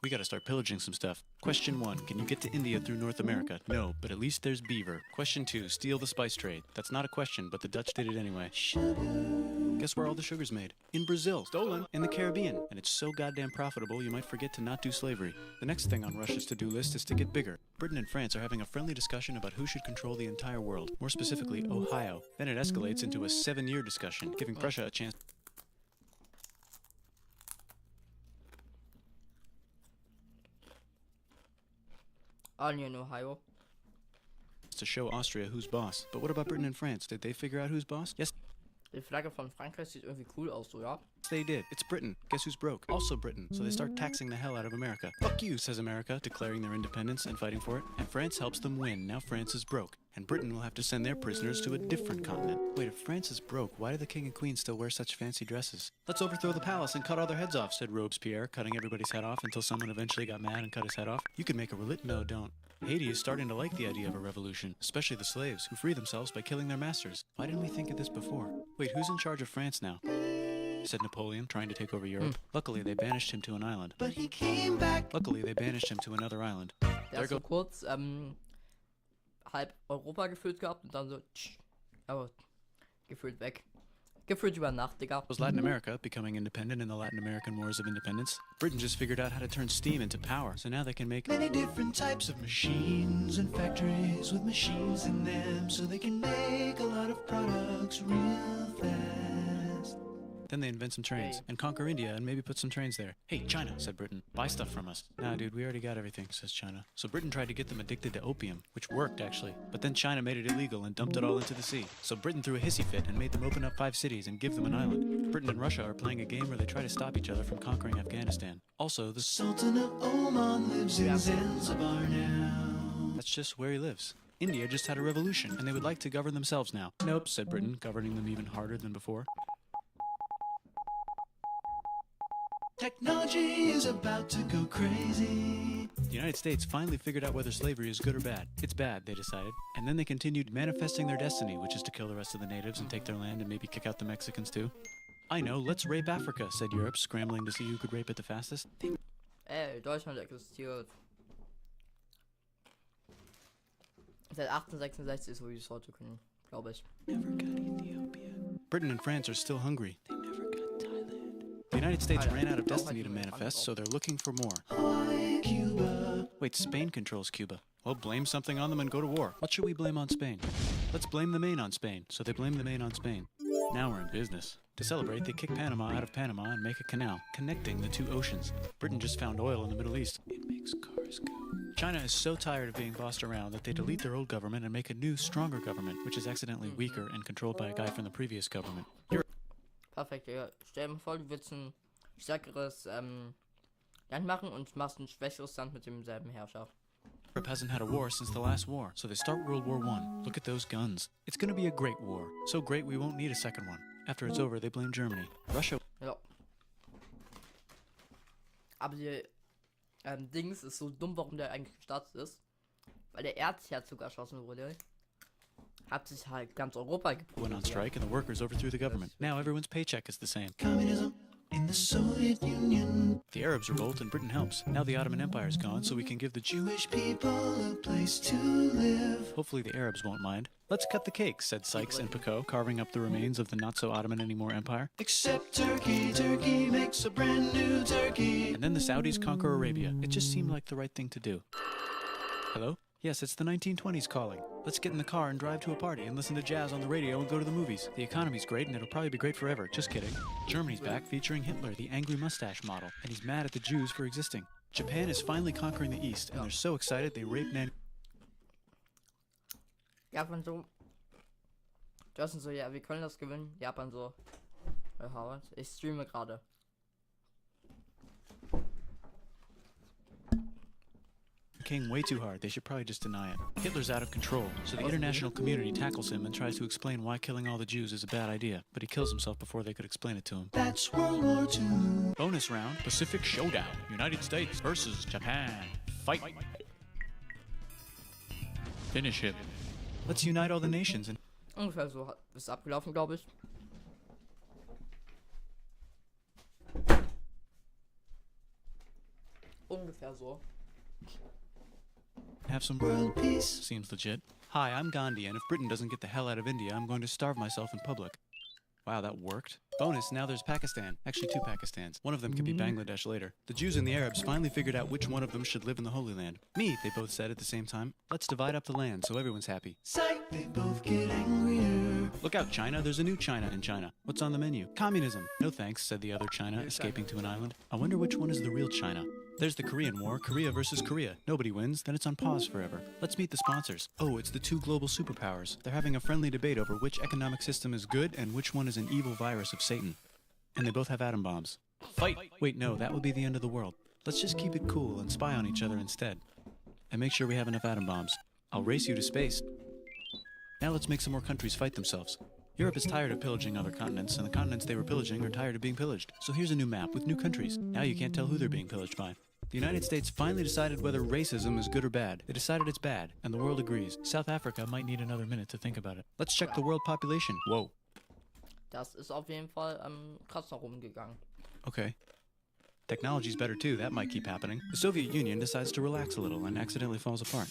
We gotta start pillaging some stuff. Question 1, can you get to India through North America? No, but at least there's beaver. Question 2, steal the spice trade. That's not a question, but the Dutch did it anyway. Sugar. Guess where all the sugar's made? In Brazil. Stolen. In the Caribbean. And it's so goddamn profitable you might forget to not do slavery. The next thing on Russia's to-do list is to get bigger. Britain and France are having a friendly discussion about who should control the entire world. More specifically, Ohio. Then it escalates into a 7-year discussion, giving Prussia a chance Only in Ohio. to show Austria who's boss. But what about Britain and France? Did they figure out who's boss? Yes, Die Flagge von Frankreich sieht irgendwie cool aus, so, ja? they did. It's Britain. Guess who's broke? Also Britain. So they start taxing the hell out of America. Fuck you, says America, declaring their independence and fighting for it. And France helps them win. Now France is broke. And Britain will have to send their prisoners to a different continent. Wait, if France is broke, why do the king and queen still wear such fancy dresses? Let's overthrow the palace and cut all their heads off, said Robespierre, cutting everybody's head off until someone eventually got mad and cut his head off. You could make a No, don't. Haiti is starting to like the idea of a revolution, especially the slaves, who free themselves by killing their masters. Why didn't we think of this before? Wait, who's in charge of France now? Said Napoleon, trying to take over Europe. Luckily, they banished him to an island. But he came back. Luckily, they banished him to another island. Der hat so kurz halb Europa gefühlt gehabt und dann so, aber gefühlt weg. Gefühlt über Nacht, Digga. Was Latin America becoming independent in the Latin American Wars of Independence? Britain just figured out how to turn steam into power, so now they can make many different types of machines and factories with machines in them, so they can make a lot of products real fast. Then they invent some trains Hey. and conquer India and maybe put some trains there. Hey, China, said Britain, buy stuff from us. Nah, dude, we already got everything, says China. So Britain tried to get them addicted to opium, which worked actually. But then China made it illegal and dumped it all into the sea. So Britain threw a hissy fit and made them open up 5 cities and give them an island. Britain and Russia are playing a game where they try to stop each other from conquering Afghanistan. Also, the Sultan of Oman lives in Zanzibar now. That's just where he lives. India just had a revolution, and they would like to govern themselves now. Nope, said Britain, governing them even harder than before. Technology is about to go crazy. The United States finally figured out whether slavery is good or bad. It's bad, they decided. And then they continued manifesting their destiny, which is to kill the rest of the natives and take their land and maybe kick out the Mexicans too. I know, let's rape Africa, said Europe, scrambling to see who could rape it the fastest. Ey, Deutschland existiert. Seit 1866 ist, wo wir es heute können, glaube ich. Never got Ethiopia. Britain and France are still hungry. They never got Thailand. The United States ran out of destiny to manifest, so they're looking for more. Hawaii, Cuba. Wait, Spain controls Cuba. Well, blame something on them and go to war. What should we blame on Spain? Let's blame the Maine on Spain. So they blame the Maine on Spain. Now we're in business. To celebrate, they kick Panama out of Panama and make a canal, connecting the 2 oceans. Britain just found oil in the Middle East. It makes cars go. China is so tired of being bossed around that they delete their old government and make a new, stronger government, which is accidentally weaker and controlled by a guy from the previous government. Perfekt, Digga. Stell dir mal vor, du willst ein stärkeres Land machen und machst ein schwächeres Land mit demselben Herrscher. Europe hasn't had a war since the last war, so they start World War I. Look at those guns. It's gonna be a great war. So great we won't need a second one. After it's over, they blame Germany. Russia. Ja. Aber die Dings ist so dumm, warum der eigentlich gestartet ist. Weil der Erzherzog erschossen wurde. Hat sich halt ganz Europa Went on strike and the workers overthrew the government. Now everyone's paycheck is the same. Communism in the Soviet Union. The Arabs revolt and Britain helps. Now the Ottoman Empire's gone, so we can give the Jewish people a place to live. Hopefully the Arabs won't mind. Let's cut the cake, said Sykes and Picot, carving up the remains of the not-so-Ottoman anymore empire. Except Turkey, Turkey makes a brand new Turkey. And then the Saudis conquer Arabia. It just seemed like the right thing to do. Hello? Yes, it's the 1920s calling. Let's get in the car and drive to a party and listen to jazz on the radio and go to the movies. The economy's great and it'll probably be great forever. Just kidding. Germany's back featuring Hitler, the angry mustache model, and he's mad at the Jews for existing. Japan is finally conquering the East, and they're so excited they rape Japan so. Deutschland so, ja, wir können das gewinnen. Japan so. Howard, ich streame gerade. King way too hard. They should probably just deny it. Hitler's out of control, so the international community tackles him and tries to explain why killing all the Jews is a bad idea, but he kills himself before they could explain it to him. That's World War II. Bonus round, Pacific Showdown. United States versus Japan. Fight. Finish him. Let's unite all the nations and Ungefähr so ist es abgelaufen, glaube ich. Ungefähr so. have some world peace. Seems legit. Hi, I'm Gandhi, and if Britain doesn't get the hell out of India, I'm going to starve myself in public. Wow, that worked. Bonus, now there's Pakistan. Actually, 2 Pakistans. One of them could be Bangladesh later. The Jews and the Arabs finally figured out which one of them should live in the Holy Land. Me, they both said at the same time. Let's divide up the land so everyone's happy. Psych, they both get angrier. Look out, China. There's a new China in China. What's on the menu? Communism. No thanks, said the other China, escaping to an island. I wonder which one is the real China. There's the Korean War, Korea versus Korea. Nobody wins, then it's on pause forever. Let's meet the sponsors. Oh, it's the 2 global superpowers. They're having a friendly debate over which economic system is good and which one is an evil virus of Satan. And they both have atom bombs. Fight! Wait, no, that would be the end of the world. Let's just keep it cool and spy on each other instead. And make sure we have enough atom bombs. I'll race you to space. Now let's make some more countries fight themselves. Europe is tired of pillaging other continents, and the continents they were pillaging are tired of being pillaged. So here's a new map with new countries. Now you can't tell who they're being pillaged by. The United States finally decided whether racism is good or bad. They decided it's bad, and the world agrees. South Africa might need another minute to think about it. Let's check the world population. Whoa. Das ist auf jeden Fall krass herumgegangen. Okay. Technology's better too, that might keep happening. The Soviet Union decides to relax a little and accidentally falls apart.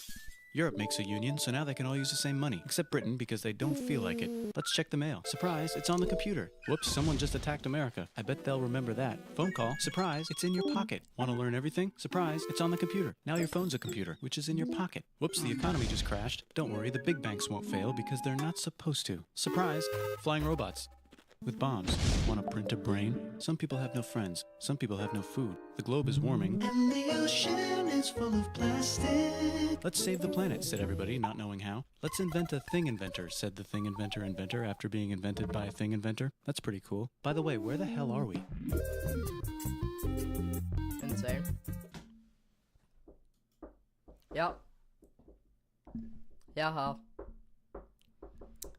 Europe makes a union, so now they can all use the same money. Except Britain, because they don't feel like it. Let's check the mail. Surprise, it's on the computer. Whoops, someone just attacked America. I bet they'll remember that. Phone call. Surprise, it's in your pocket. Want to learn everything? Surprise, it's on the computer. Now your phone's a computer, which is in your pocket. Whoops, the economy just crashed. Don't worry, the big banks won't fail because they're not supposed to. Surprise, flying robots. With bombs. Want to print a brain? Some people have no friends. Some people have no food. The globe is warming. And the ocean is full of plastic. Let's save the planet, said everybody, not knowing how. Let's invent a thing inventor, said the thing inventor after being invented by a thing inventor. That's pretty cool. By the way, where the hell are we? Insane. Ja. Ja.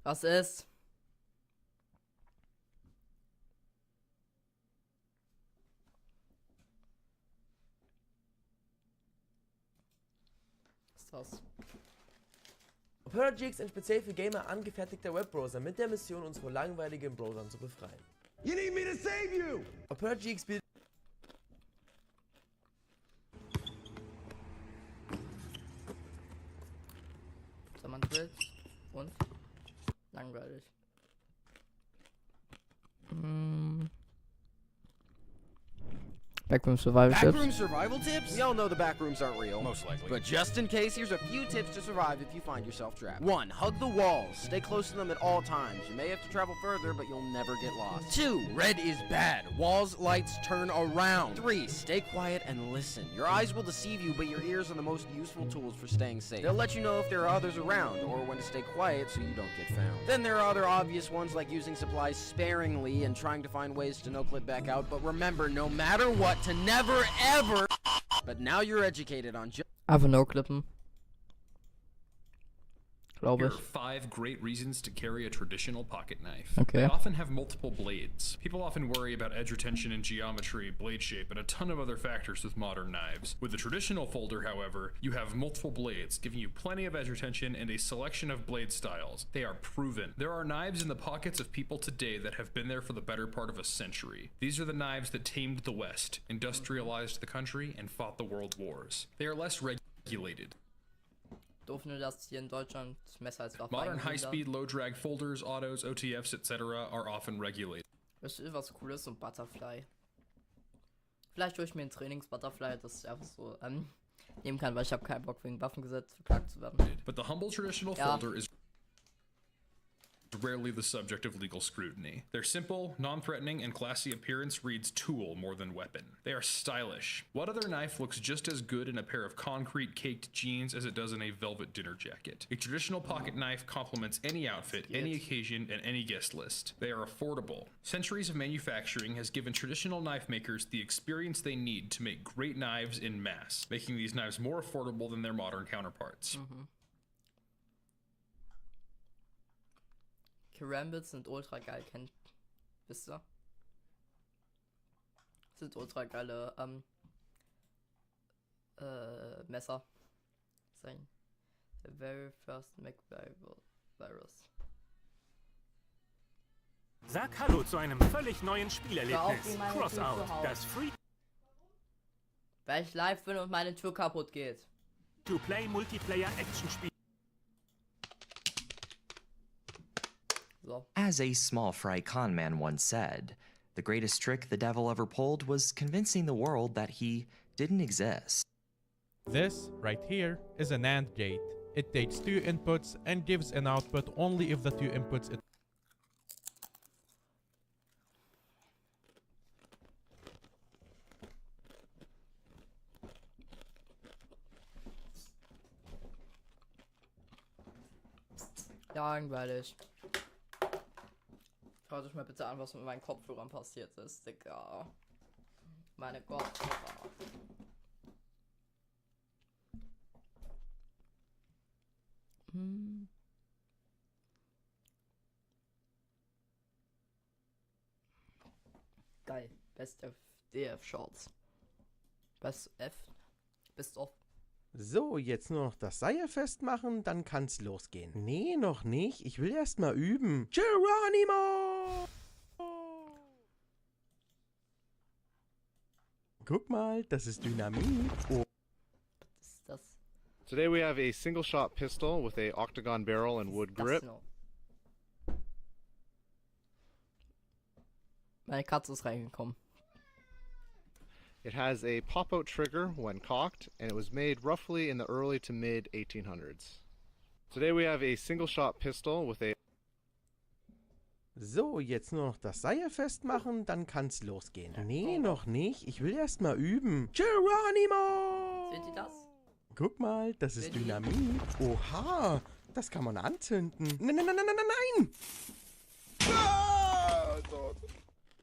Was ist? Das. Opera GX ist ein speziell für Gamer angefertigter Webbrowser mit der Mission, uns vor langweiligen Browsern zu befreien. You need me to save you! Opera GX bietet Bild und langweilig. Backroom survival tips. Backroom survival tips? We all know the backrooms aren't real. Most likely. But just in case, here's a few tips to survive if you find yourself trapped. 1. Hug the walls. Stay close to them at all times. You may have to travel further, but you'll never get lost. 2. Red is bad. Walls, lights, turn around. 3. Stay quiet and listen. Your eyes will deceive you, but your ears are the most useful tools for staying safe. They'll let you know if there are others around, or when to stay quiet so you don't get found. Then there are other obvious ones like using supplies sparingly and trying to find ways to no-clip back out, but remember, no matter what, to never ever. But now you're educated on Einfach no-clippen. Glaube Here ich. are 5 great reasons to carry a traditional pocket knife. Okay. They often have multiple blades. People often worry about edge retention and geometry, blade shape, and a ton of other factors with modern knives. With the traditional folder, however, you have multiple blades, giving you plenty of edge retention and a selection of blade styles. They are proven. There are knives in the pockets of people today that have been there for the better part of a century. These are the knives that tamed the West, industrialized the country, and fought the world wars. They are less regulated. Doof nur, dass hier in Deutschland Messer als Waffe Modern eingeführt high-speed, low-drag folders, autos, OTFs, etc. are often regulated. Das ist was Cooles und Butterfly. Vielleicht hole ich mir ein Trainings-Butterfly, das ich einfach so nehmen kann, weil ich habe keinen Bock wegen Waffengesetz verklagt zu werden. But the humble traditional Ja. folder is rarely the subject of legal scrutiny. Their simple, non-threatening, and classy appearance reads tool more than weapon. They are stylish. What other knife looks just as good in a pair of concrete caked jeans as it does in a velvet dinner jacket? A traditional pocket knife complements any outfit, any occasion, and any guest list. They are affordable. Centuries of manufacturing has given traditional knife makers the experience they need to make great knives in mass, making these knives more affordable than their modern counterparts. Karambits sind ultra geil, wisst ihr? Sind ultra geile Messer. Sein. The very first Mac virus. Sag Hallo zu einem völlig neuen Spielerlebnis. Crossout, das Weil ich live bin und meine Tür kaputt geht. Free-to-Play Multiplayer-Action-Spiel. So. As a small fry con man once said, the greatest trick the devil ever pulled was convincing the world that he didn't exist. This, right here, is an AND gate. It takes 2 inputs and gives an output only if the 2 inputs Langweilig. Schaut euch mal bitte an, was mit meinen Kopfhörern passiert ist, Digga. Meine Kopfhörer. Geil. Best of DF Shorts. Best of. So, jetzt nur noch das Seil festmachen, dann kann's losgehen. Nee, noch nicht. Ich will erst mal üben. Geronimo! Guck mal, das ist Dynamit. Oh. Was ist das? Today we have a single-shot pistol with a octagon barrel and wood grip. Meine Katze ist reingekommen. It has a pop-out trigger when cocked, and it was made roughly in the early to mid 1800s. Today we have a single-shot pistol with a... So, jetzt nur noch das Seil festmachen, dann kann's losgehen. Nee, noch nicht. Ich will erst mal üben. Geronimo! Seht ihr das? Guck mal, das ist Dynamit. Oha, das kann man anzünden. Nein, nein, nein, nein, nein, nein! Ah!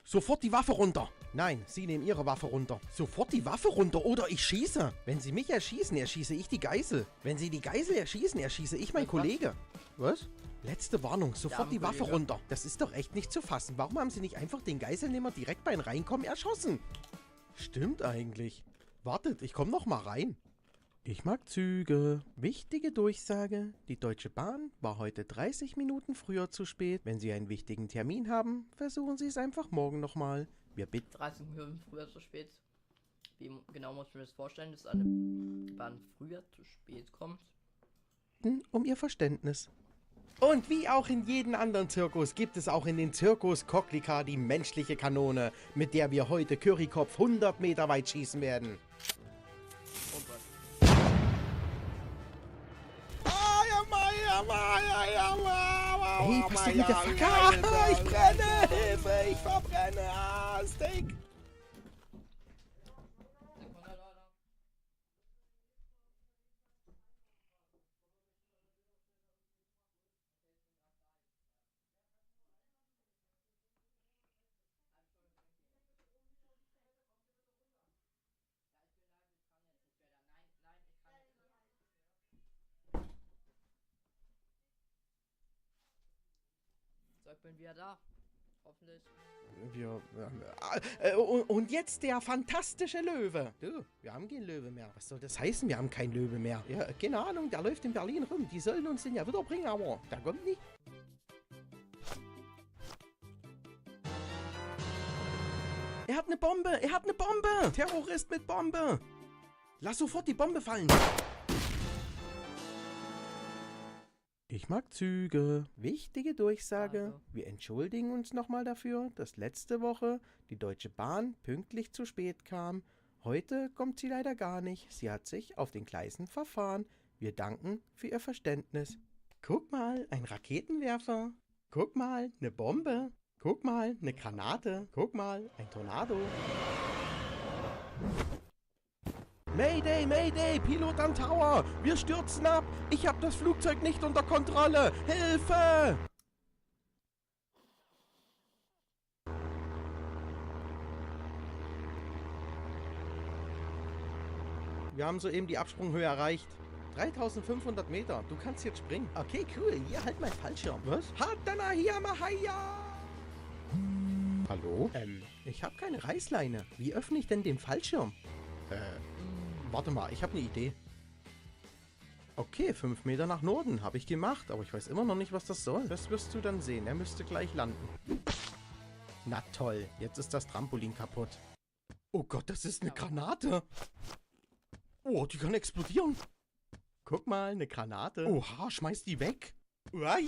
Sofort die Waffe runter. Nein, Sie nehmen Ihre Waffe runter. Sofort die Waffe runter oder ich schieße. Wenn Sie mich erschießen, erschieße ich die Geisel. Wenn Sie die Geisel erschießen, erschieße ich meinen Kollege. Was? Letzte Warnung, sofort die Waffe runter. Das ist doch echt nicht zu fassen. Warum haben Sie nicht einfach den Geiselnehmer direkt beim Reinkommen erschossen? Stimmt eigentlich. Wartet, ich komme noch mal rein. Ich mag Züge. Wichtige Durchsage. Die Deutsche Bahn war heute 30 Minuten früher zu spät. Wenn Sie einen wichtigen Termin haben, versuchen Sie es einfach morgen nochmal. Wir bitten... 30 Minuten früher zu spät. Wie genau muss ich mir das vorstellen, dass eine Bahn früher zu spät kommt? Um Ihr Verständnis. Und wie auch in jedem anderen Zirkus gibt es auch in den Zirkus Koklika die menschliche Kanone, mit der wir heute Currykopf 100 Meter weit schießen werden. Hey, pass doch mit der Fackel! Ah, ich brenne! Hilfe! Ich verbrenne! Ah, Steak! So, ich bin wieder da. Hoffentlich. Und jetzt der fantastische Löwe. Du, wir haben keinen Löwe mehr. Was soll das heißen, wir haben keinen Löwe mehr? Ja, keine Ahnung, der läuft in Berlin rum. Die sollen uns den ja wiederbringen, aber der kommt nicht. Er hat eine Bombe! Er hat eine Bombe! Terrorist mit Bombe! Lass sofort die Bombe fallen! Ich mag Züge. Wichtige Durchsage. Also. Wir entschuldigen uns nochmal dafür, dass letzte Woche die Deutsche Bahn pünktlich zu spät kam. Heute kommt sie leider gar nicht. Sie hat sich auf den Gleisen verfahren. Wir danken für Ihr Verständnis. Guck mal, ein Raketenwerfer. Guck mal, eine Bombe. Guck mal, eine Granate. Guck mal, ein Tornado. Mayday, Mayday, Pilot am Tower! Wir stürzen ab! Ich habe das Flugzeug nicht unter Kontrolle! Hilfe! Wir haben soeben die Absprunghöhe erreicht. 3500 Meter. Du kannst jetzt springen. Okay, cool. Hier, halt mein Fallschirm. Was? Hatana hier, Mahaya! Hallo? Ich habe keine Reißleine. Wie öffne ich denn den Fallschirm? Warte mal, ich habe eine Idee. Okay, 5 Meter nach Norden habe ich gemacht, aber ich weiß immer noch nicht, was das soll. Das wirst du dann sehen. Er müsste gleich landen. Na toll, jetzt ist das Trampolin kaputt. Oh Gott, das ist eine Granate. Oh, die kann explodieren. Guck mal, eine Granate. Oha, schmeiß die weg. Uai.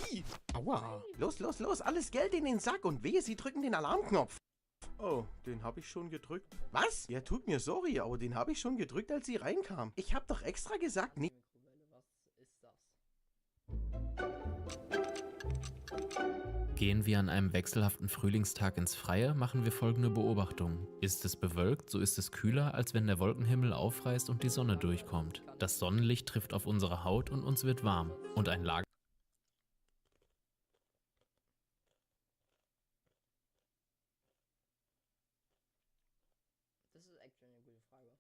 Aua. Los, los, los, alles Geld in den Sack und wehe, sie drücken den Alarmknopf. Oh, den habe ich schon gedrückt. Was? Ja, tut mir sorry, aber den habe ich schon gedrückt, als sie reinkam. Ich habe doch extra gesagt, nicht... Gehen wir an einem wechselhaften Frühlingstag ins Freie, machen wir folgende Beobachtung. Ist es bewölkt, so ist es kühler, als wenn der Wolkenhimmel aufreißt und die Sonne durchkommt. Das Sonnenlicht trifft auf unsere Haut und uns wird warm. Und ein Lager... Das ist actually eine gute Frage.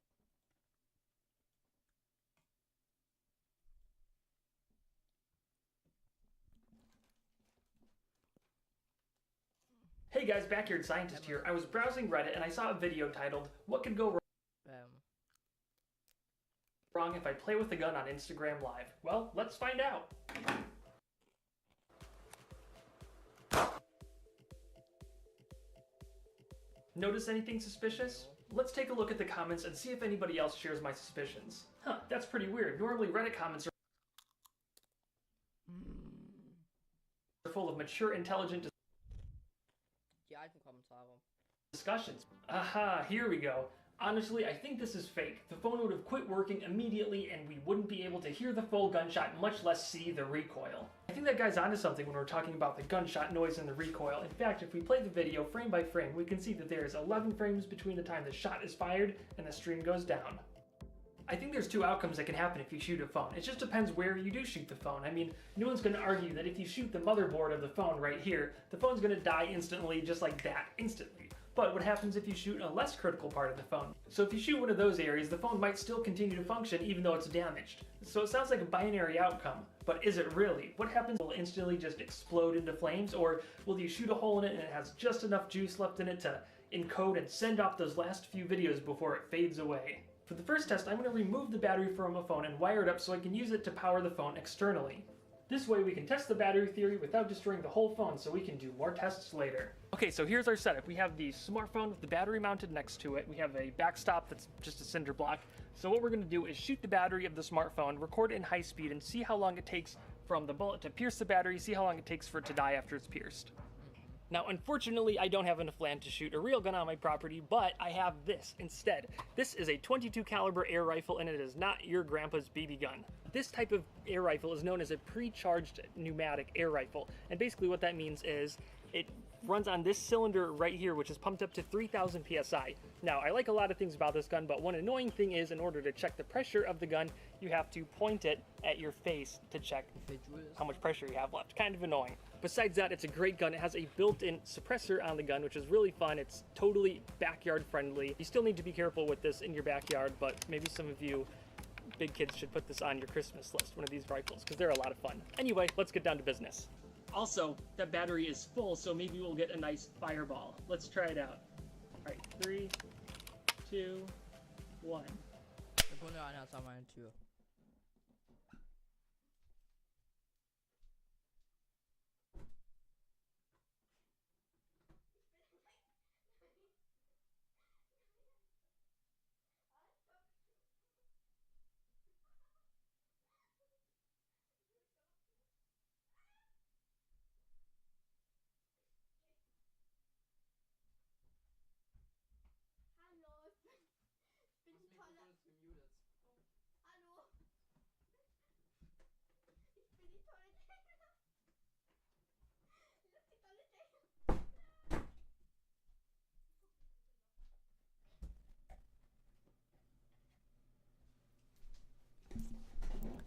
Hey guys, Backyard Scientist here. I was browsing Reddit and I saw a video titled, "What could go wrong if I play with a gun on Instagram Live?" Well, let's find out. Notice anything suspicious? Let's take a look at the comments and see if anybody else shares my suspicions. Huh, that's pretty weird. Normally Reddit comments are full of mature, intelligent Die alten Kommentare. discussions. Aha, here we go. Honestly, I think this is fake. The phone would have quit working immediately and we wouldn't be able to hear the full gunshot, much less see the recoil. I think that guy's onto something when we're talking about the gunshot noise and the recoil. In fact, if we play the video frame by frame, we can see that there is 11 frames between the time the shot is fired and the stream goes down. I think there's two outcomes that can happen if you shoot a phone. It just depends where you do shoot the phone. I mean, no one's going to argue that if you shoot the motherboard of the phone right here, the phone's going to die instantly, just like that, instantly. But what happens if you shoot a less critical part of the phone? So if you shoot one of those areas, the phone might still continue to function even though it's damaged. So it sounds like a binary outcome, but is it really? What happens? Will it instantly just explode into flames, or will you shoot a hole in it and it has just enough juice left in it to encode and send off those last few videos before it fades away? For the first test, I'm going to remove the battery from a phone and wire it up so I can use it to power the phone externally. This way we can test the battery theory without destroying the whole phone so we can do more tests later. Okay, so here's our setup. We have the smartphone with the battery mounted next to it. We have a backstop that's just a cinder block. So what we're going to do is shoot the battery of the smartphone, record it in high speed, and see how long it takes from the bullet to pierce the battery, see how long it takes for it to die after it's pierced. Now, unfortunately, I don't have enough land to shoot a real gun on my property, but I have this instead. This is a .22 caliber air rifle, and it is not your grandpa's BB gun. This type of air rifle is known as a pre-charged pneumatic air rifle, and basically what that means is it runs on this cylinder right here, which is pumped up to 3,000 psi. Now, I like a lot of things about this gun, but one annoying thing is, in order to check the pressure of the gun, you have to point it at your face to check how much pressure you have left. Kind of annoying. Besides that, it's a great gun. It has a built-in suppressor on the gun, which is really fun. It's totally backyard friendly. You still need to be careful with this in your backyard, but maybe some of you big kids should put this on your Christmas list, one of these rifles, because they're a lot of fun. Anyway, let's get down to business. Also, that battery is full, so maybe we'll get a nice fireball. Let's try it out. Alright, 3, 2, 1. Sekunde, einer ist an meiner Tür.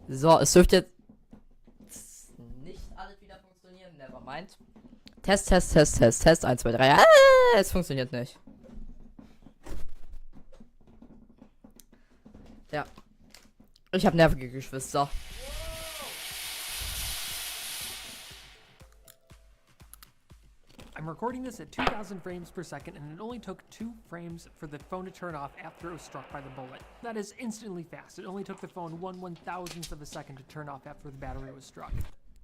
So, es dürfte jetzt nicht alles wieder funktionieren, never mind. Test, 1, 2, 3. Es funktioniert nicht. Ja. Ich habe nervige Geschwister. I'm recording this at 2,000 frames per second, and it only took 2 frames for the phone to turn off after it was struck by the bullet. That is instantly fast. It only took the phone 1/1000th of a second to turn off after the battery was struck.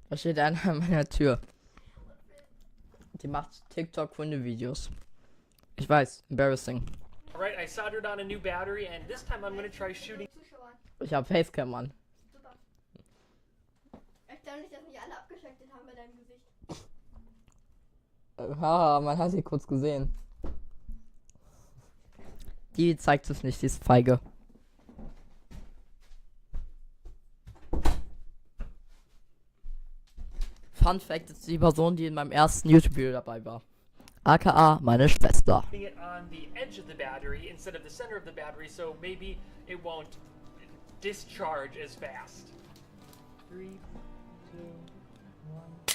Da steht einer an meiner Tür. Die macht TikTok-Hunde-Videos. Ich weiß, embarrassing. Alright, I soldered on a new battery, and this time I'm going to try shooting. Ich hab Facecam an. Erstaunlich, dass nicht alle abgeschaltet haben bei deinem Gesicht. Haha, man hat sie kurz gesehen. Die zeigt es nicht, die ist feige. Fun Fact ist die Person, die in meinem ersten YouTube-Video dabei war. AKA meine Schwester. It on the edge of the battery instead of the center of the battery, so maybe it won't discharge as fast. 3, 2, 1.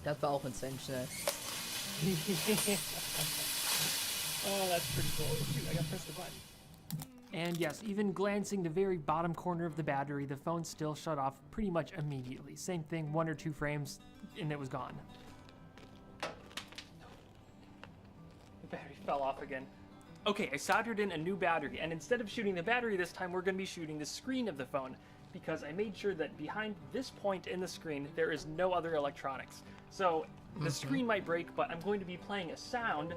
Das war auch insane schnell. Oh, that's pretty cool. Shoot, I gotta press the button. And yes, even glancing the very bottom corner of the battery, the phone still shut off pretty much immediately. Same thing, 1 or 2 frames, and it was gone. The battery fell off again. Okay, I soldered in a new battery, and instead of shooting the battery this time, we're going to be shooting the screen of the phone. because I made sure that behind this point in the screen, there is no other electronics. So the screen might break, but I'm going to be playing a sound.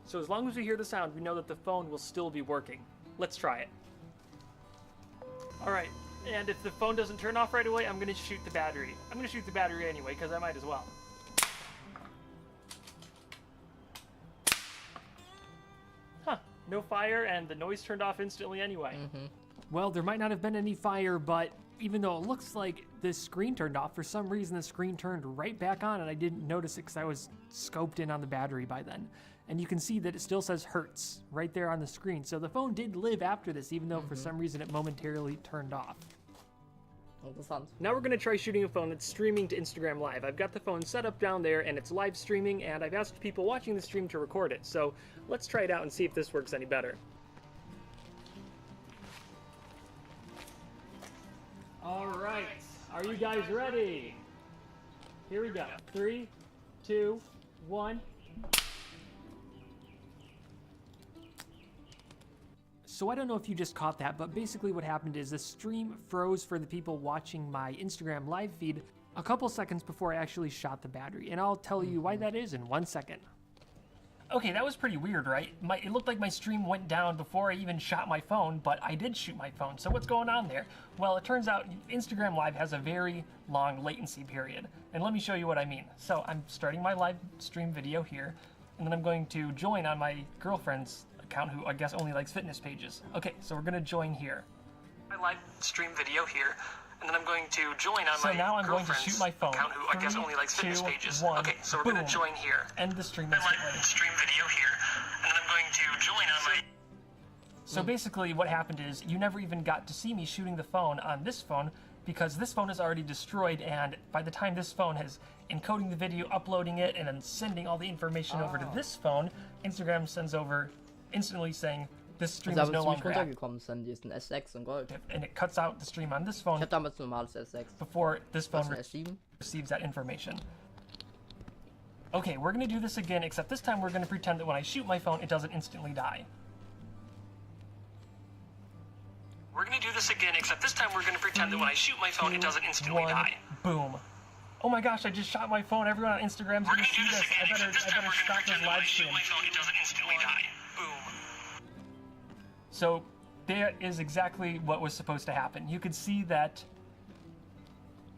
So as long as we hear the sound, we know that the phone will still be working. Let's try it. All right, and if the phone doesn't turn off right away, I'm gonna shoot the battery. I'm gonna shoot the battery anyway, because I might as well. Huh, no fire, and the noise turned off instantly anyway. Well, there might not have been any fire, but even though it looks like this screen turned off, for some reason the screen turned right back on, and I didn't notice it because I was scoped in on the battery by then. And you can see that it still says Hertz right there on the screen. So the phone did live after this, even though for some reason it momentarily turned off. Now we're gonna try shooting a phone that's streaming to Instagram Live. I've got the phone set up down there and it's live streaming, and I've asked people watching the stream to record it. So let's try it out and see if this works any better. All right, are you guys ready? Here we go. 3, 2, 1. So I don't know if you just caught that, but basically what happened is the stream froze for the people watching my Instagram live feed a couple seconds before I actually shot the battery, and I'll tell you why that is in 1 second. Okay, that was pretty weird, right? It looked like my stream went down before I even shot my phone, but I did shoot my phone, so what's going on there? Well, it turns out Instagram Live has a very long latency period, and let me show you what I mean. So I'm starting my live stream video here, and then I'm going to join on my girlfriend's account, who I guess only likes fitness pages. Okay, so we're gonna join here. My live stream video here, and then I'm going to join on my now I'm going to shoot my phone account, who I guess only likes fitness pages. Okay, so we're gonna join here. End the stream instantly. My live stream video here, and then I'm going to join on my... So basically what happened is you never even got to see me shooting the phone on this phone, because this phone is already destroyed, and by the time this phone is encoding the video, uploading it, and then sending all the information over to this phone, Instagram sends over instantly saying this stream is no longer active. Die ist ein S6 in Gold. And it cuts out the stream on this phone. Ich hatte damals ein normales S6. Before this phone receives that information. Okay, we're gonna do this again, except this time we're gonna pretend that when I shoot my phone, it doesn't instantly die. We're gonna do this again, except this time we're gonna pretend that when I shoot my phone, it doesn't instantly die. Boom. Oh my gosh, I just shot my phone. Everyone on Instagram's gonna see this. I better stop this live stream. Boom. So that is exactly what was supposed to happen. You could see that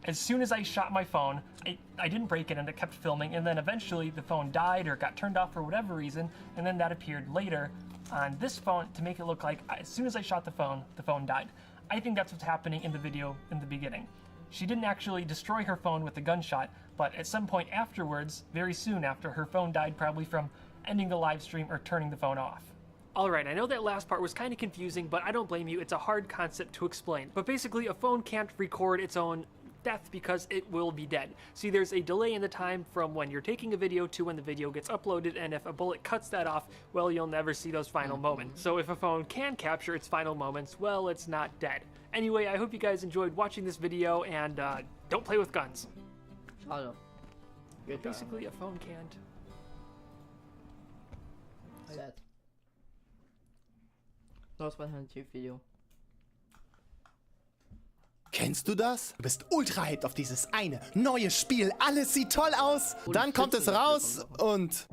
as soon as I shot my phone, I didn't break it and it kept filming, and then eventually the phone died or got turned off for whatever reason, and then that appeared later on this phone to make it look like as soon as I shot the phone died. I think that's what's happening in the video in the beginning. She didn't actually destroy her phone with the gunshot, but at some point afterwards, very soon after, her phone died, probably from ending the live stream or turning the phone off. Alright, I know that last part was kind of confusing, but I don't blame you. It's a hard concept to explain. But basically, a phone can't record its own death because it will be dead. See, there's a delay in the time from when you're taking a video to when the video gets uploaded, and if a bullet cuts that off, well, you'll never see those final moments. So if a phone can capture its final moments, well, it's not dead. Anyway, I hope you guys enjoyed watching this video, and don't play with guns. Schade. Basically, a phone can't. Sad. Das war ein YouTube-Video. Kennst du das? Du bist ultra hyped auf dieses eine neue Spiel. Alles sieht toll aus. Dann kommt es raus und...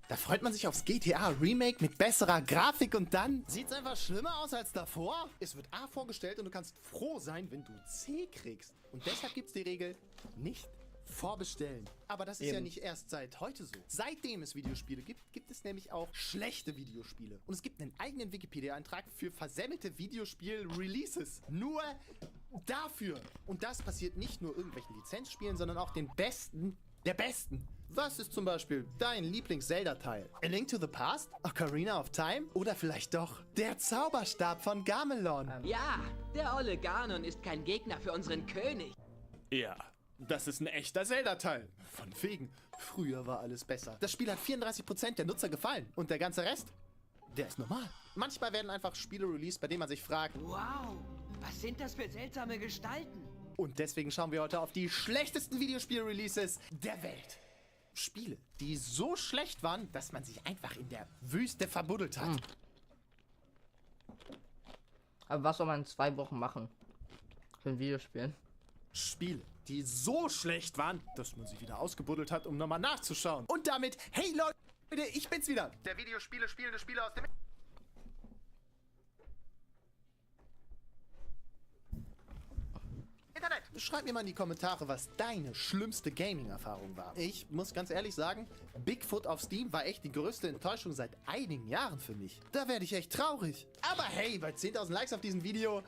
Da freut man sich aufs GTA Remake mit besserer Grafik und dann sieht's einfach schlimmer aus als davor. Es wird A vorgestellt und du kannst froh sein, wenn du C kriegst. Und deshalb gibt's die Regel, nicht vorbestellen. Aber das ist ja nicht erst seit heute so. Seitdem es Videospiele gibt, gibt es nämlich auch schlechte Videospiele. Und es gibt einen eigenen Wikipedia-Eintrag für versemmelte Videospiel-Releases. Nur dafür. Und das passiert nicht nur irgendwelchen Lizenzspielen, sondern auch den Besten der Besten. Was ist zum Beispiel dein Lieblings-Zelda-Teil? A Link to the Past? Ocarina of Time? Oder vielleicht doch der Zauberstab von Gamelon? Ja, der olle Ganon ist kein Gegner für unseren König. Ja, das ist ein echter Zelda-Teil. Von wegen, früher war alles besser. Das Spiel hat 34% der Nutzer gefallen. Und der ganze Rest, der ist normal. Manchmal werden einfach Spiele released, bei denen man sich fragt, wow, was sind das für seltsame Gestalten? Und deswegen schauen wir heute auf die schlechtesten Videospiel-Releases der Welt. Spiele, die so schlecht waren, dass man sich einfach in der Wüste verbuddelt hat. Aber was soll man in 2 Wochen machen? Für ein Videospiel? Spiele, die so schlecht waren, dass man sie wieder ausgebuddelt hat, um nochmal nachzuschauen. Und damit, hey Leute, ich bin's wieder. Der Videospiele spielende Spieler aus dem Internet. Schreib mir mal in die Kommentare, was deine schlimmste Gaming-Erfahrung war. Ich muss ganz ehrlich sagen, Bigfoot auf Steam war echt die größte Enttäuschung seit einigen Jahren für mich. Da werde ich echt traurig. Aber hey, bei 10.000 Likes auf diesem Video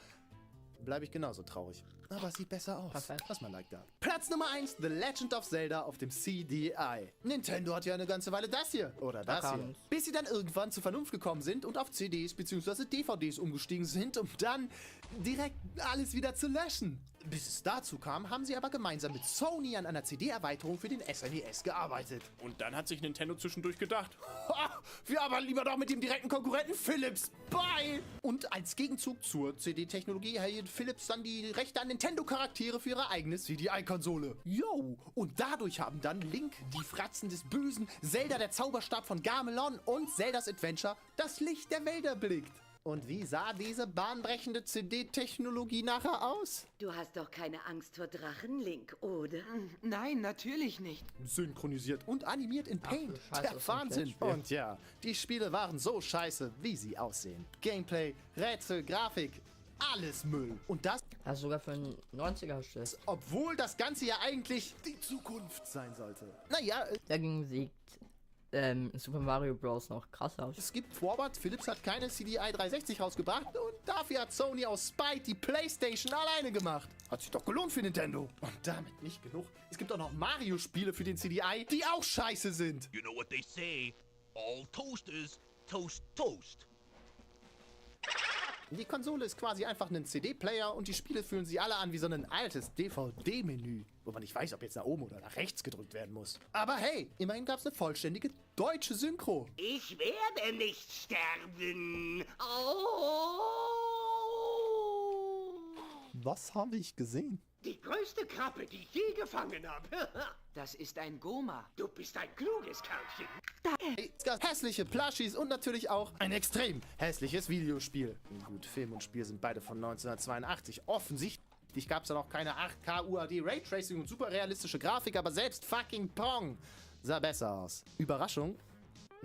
bleibe ich genauso traurig. Aber es sieht besser aus. Lass mal ein Like da. Platz Nummer 1, The Legend of Zelda auf dem CDI. Nintendo hat ja eine ganze Weile das hier. Oder das hier. Bis sie dann irgendwann zur Vernunft gekommen sind und auf CDs bzw. DVDs umgestiegen sind, um dann direkt alles wieder zu löschen. Bis es dazu kam, haben sie aber gemeinsam mit Sony an einer CD-Erweiterung für den SNES gearbeitet. Und dann hat sich Nintendo zwischendurch gedacht, wir arbeiten lieber doch mit dem direkten Konkurrenten Philips bei. Und als Gegenzug zur CD-Technologie erhielt Philips dann die Rechte an Nintendo-Charaktere für ihre eigene CDI-Konsole. Yo! Und dadurch haben dann Link, die Fratzen des Bösen, Zelda, der Zauberstab von Gamelon und Zeldas Adventure das Licht der Welt erblickt. Und wie sah diese bahnbrechende CD-Technologie nachher aus? Du hast doch keine Angst vor Drachen, Link, oder? Nein, natürlich nicht. Synchronisiert und animiert in Paint. Der Wahnsinn. Und ja, die Spiele waren so scheiße, wie sie aussehen. Gameplay, Rätsel, Grafik, alles Müll. Und das Also sogar für einen 90er-Stück. Obwohl das Ganze ja eigentlich die Zukunft sein sollte. Naja, dagegen sieht Super Mario Bros. Noch krass aus. Es gibt Forward, Philips hat keine CDI 360 rausgebracht und dafür hat Sony aus Spite die Playstation alleine gemacht. Hat sich doch gelohnt für Nintendo. Und damit nicht genug. Es gibt auch noch Mario-Spiele für den CDI, die auch scheiße sind. You know what they say, all toasters toast toast. Die Konsole ist quasi einfach ein CD-Player und die Spiele fühlen sich alle an wie so ein altes DVD-Menü, wo man nicht weiß, ob jetzt nach oben oder nach rechts gedrückt werden muss. Aber hey, immerhin gab es eine vollständige deutsche Synchro. Ich werde nicht sterben. Oh. Was habe ich gesehen? Die größte Krabbe, die ich je gefangen habe. Das ist ein Goma. Du bist ein kluges Kerlchen. Es gab hässliche Plushies und natürlich auch ein extrem hässliches Videospiel. Gut, Film und Spiel sind beide von 1982. Offensichtlich gab es da noch keine 8K UAD Raytracing und super realistische Grafik, aber selbst fucking Pong sah besser aus. Überraschung,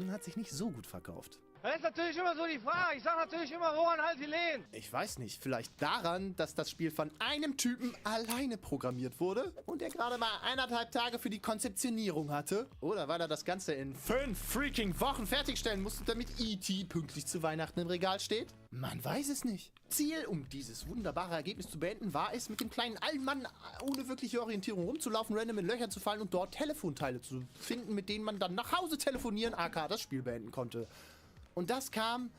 hat sich nicht so gut verkauft. Das ist natürlich immer so die Frage. Ich sag natürlich immer, woran halt die Lehen? Ich weiß nicht, vielleicht daran, dass das Spiel von einem Typen alleine programmiert wurde und er gerade mal 1,5 Tage für die Konzeptionierung hatte. Oder weil er das Ganze in 5 freaking Wochen fertigstellen musste, damit E.T. pünktlich zu Weihnachten im Regal steht? Man weiß es nicht. Ziel, um dieses wunderbare Ergebnis zu beenden, war es, mit dem kleinen alten Mann ohne wirkliche Orientierung rumzulaufen, random in Löcher zu fallen und dort Telefonteile zu finden, mit denen man dann nach Hause telefonieren, aka das Spiel beenden konnte. Und das kam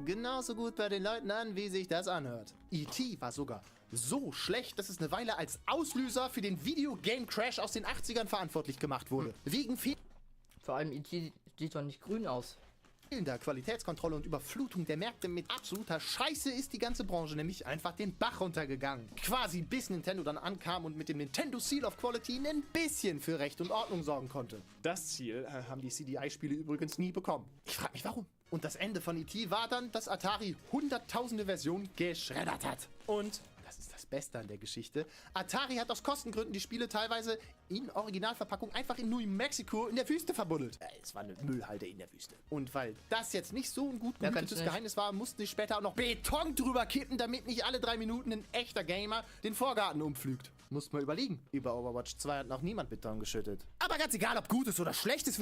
genauso gut bei den Leuten an, wie sich das anhört. E.T. war sogar so schlecht, dass es eine Weile als Auslöser für den Videogame-Crash aus den 80ern verantwortlich gemacht wurde. Wegen Vor allem E.T. sieht doch nicht grün aus. fehlender Qualitätskontrolle und Überflutung der Märkte mit absoluter Scheiße ist die ganze Branche nämlich einfach den Bach runtergegangen. Quasi bis Nintendo dann ankam und mit dem Nintendo Seal of Quality ein bisschen für Recht und Ordnung sorgen konnte. Das Ziel haben die CDI-Spiele übrigens nie bekommen. Ich frage mich warum. Und das Ende von E.T. war dann, dass Atari hunderttausende Versionen geschreddert hat. Und das ist das Beste an der Geschichte. Atari hat aus Kostengründen die Spiele teilweise in Originalverpackung einfach in New Mexico in der Wüste verbuddelt. Es war eine Müllhalde in der Wüste. Und weil das jetzt nicht so ein gut gehütetes Geheimnis war, mussten sie später auch noch Beton drüber kippen, damit nicht alle 3 Minuten ein echter Gamer den Vorgarten umpflügt. Muss man überlegen. Über Overwatch 2 hat noch niemand Beton geschüttet. Aber ganz egal, ob gutes oder schlechtes